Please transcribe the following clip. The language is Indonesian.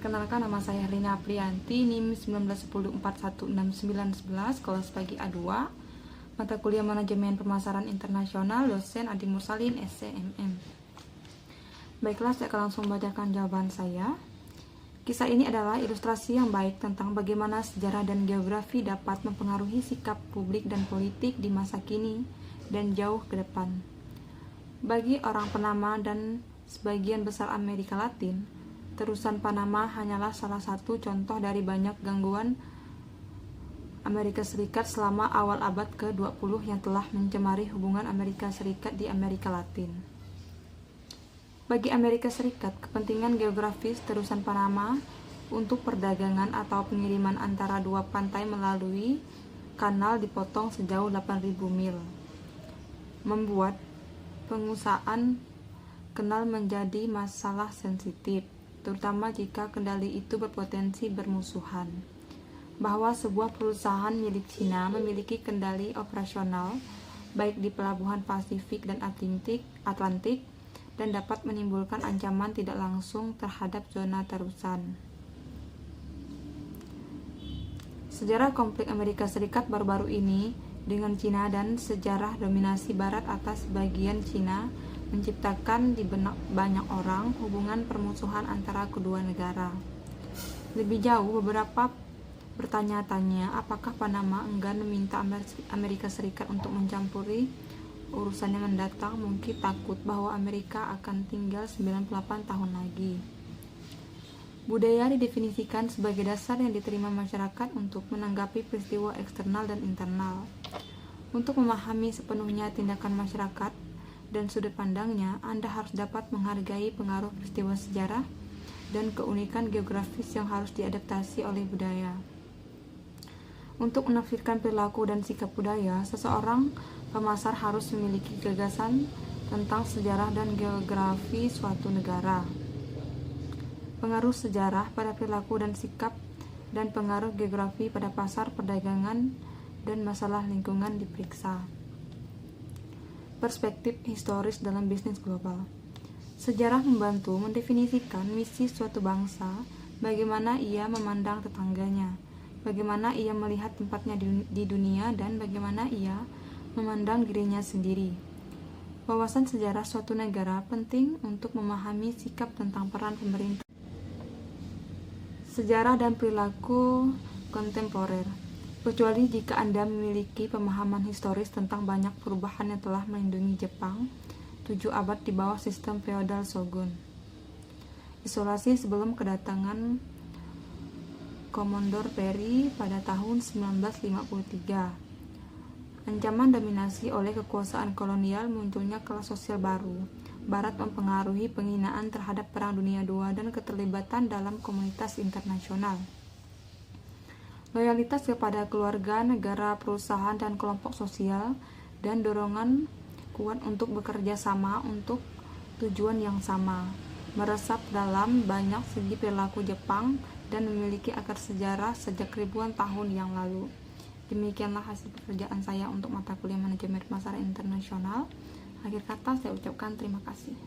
Perkenalkan, nama saya Herlina Aprianti, NIM 1910416911, kelas pagi A2, mata kuliah Manajemen Pemasaran Internasional, dosen Adi Mursalin, SCMM. Baiklah, saya akan langsung membacakan jawaban saya. Kisah ini adalah ilustrasi yang baik tentang bagaimana sejarah dan geografi dapat mempengaruhi sikap publik dan politik di masa kini dan jauh ke depan. Bagi orang Panama dan sebagian besar Amerika Latin, terusan Panama hanyalah salah satu contoh dari banyak gangguan Amerika Serikat selama awal abad ke-20 yang telah mencemari hubungan Amerika Serikat di Amerika Latin. Bagi Amerika Serikat, kepentingan geografis terusan Panama untuk perdagangan atau pengiriman antara dua pantai melalui kanal dipotong sejauh 8.000 mil, membuat penguasaan kanal menjadi masalah sensitif, terutama jika kendali itu berpotensi bermusuhan. Bahwa sebuah perusahaan milik Cina memiliki kendali operasional baik di pelabuhan Pasifik dan Atlantik dan dapat menimbulkan ancaman tidak langsung terhadap zona terusan. Sejarah konflik Amerika Serikat baru-baru ini dengan Cina dan sejarah dominasi Barat atas bagian Cina menciptakan di benak banyak orang hubungan permusuhan antara kedua negara. Lebih jauh, beberapa bertanya-tanya apakah Panama enggan meminta Amerika Serikat untuk mencampuri urusannya mendatang, mungkin takut bahwa Amerika akan tinggal 98 tahun lagi. Budaya didefinisikan sebagai dasar yang diterima masyarakat untuk menanggapi peristiwa eksternal dan internal. Untuk memahami sepenuhnya tindakan masyarakat dan sudut pandangnya, Anda harus dapat menghargai pengaruh peristiwa sejarah dan keunikan geografis yang harus diadaptasi oleh budaya. Untuk menafsirkan perilaku dan sikap budaya, seseorang pemasar harus memiliki gagasan tentang sejarah dan geografi suatu negara. Pengaruh sejarah pada perilaku dan sikap dan pengaruh geografi pada pasar perdagangan dan masalah lingkungan diperiksa. Perspektif historis dalam bisnis global. Sejarah membantu mendefinisikan misi suatu bangsa, bagaimana ia memandang tetangganya, bagaimana ia melihat tempatnya di dunia, dan bagaimana ia memandang dirinya sendiri. Wawasan sejarah suatu negara penting untuk memahami sikap tentang peran pemerintah. Sejarah dan perilaku kontemporer. Kecuali jika Anda memiliki pemahaman historis tentang banyak perubahan yang telah melindungi Jepang 7 abad di bawah sistem feodal shogun. Isolasi sebelum kedatangan Komodor Perry pada tahun 1953. Ancaman dominasi oleh kekuasaan kolonial, munculnya kelas sosial baru. Barat mempengaruhi penghinaan terhadap Perang Dunia II dan keterlibatan dalam komunitas internasional. Loyalitas kepada keluarga, negara, perusahaan, dan kelompok sosial, dan dorongan kuat untuk bekerja sama untuk tujuan yang sama, meresap dalam banyak segi perilaku Jepang dan memiliki akar sejarah sejak ribuan tahun yang lalu. Demikianlah hasil pekerjaan saya untuk mata kuliah Manajemen Pemasaran Internasional. Akhir kata, saya ucapkan terima kasih.